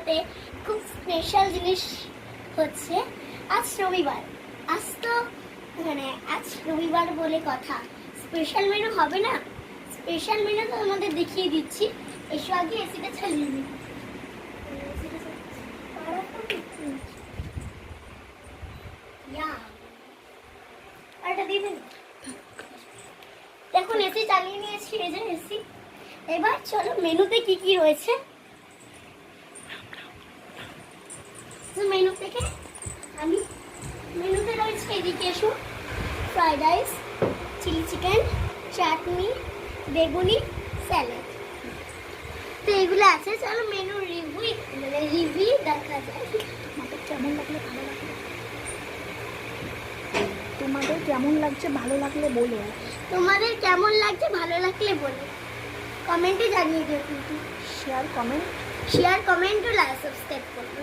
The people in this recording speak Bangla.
ভিডিওতে খুব স্পেশাল জিনিস হচ্ছে। আজ রবিবার, আজ রবিবার বলে কথা, স্পেশাল মেনু হবে না? স্পেশাল মেনু তো আমাদের দেখিয়ে দিচ্ছি। এসো আগে এসিটা চালিয়ে দিই। দেখুন এসি চালিয়ে নিয়েছি, এই যে এসি। এবার চলো মেনুতে কি কি রয়েছে। মেনু থেকে মেনুতে রয়েছে, এদিকে এসো, ফ্রাইড রাইস, চিলি চিকেন, চাটনি, বেগুনি, স্যালাড। তো এগুলো আছে। চলো মেনু রিভিউ দেখা যায়। তোমাদের কেমন লাগছে ভালো লাগলে বলো। তোমাদের কেমন লাগছে ভালো লাগলে বলো, কমেন্টে জানিয়ে দিও। কিন্তু শেয়ার কমেন্ট ও লাইক সাবস্ক্রাইব করো।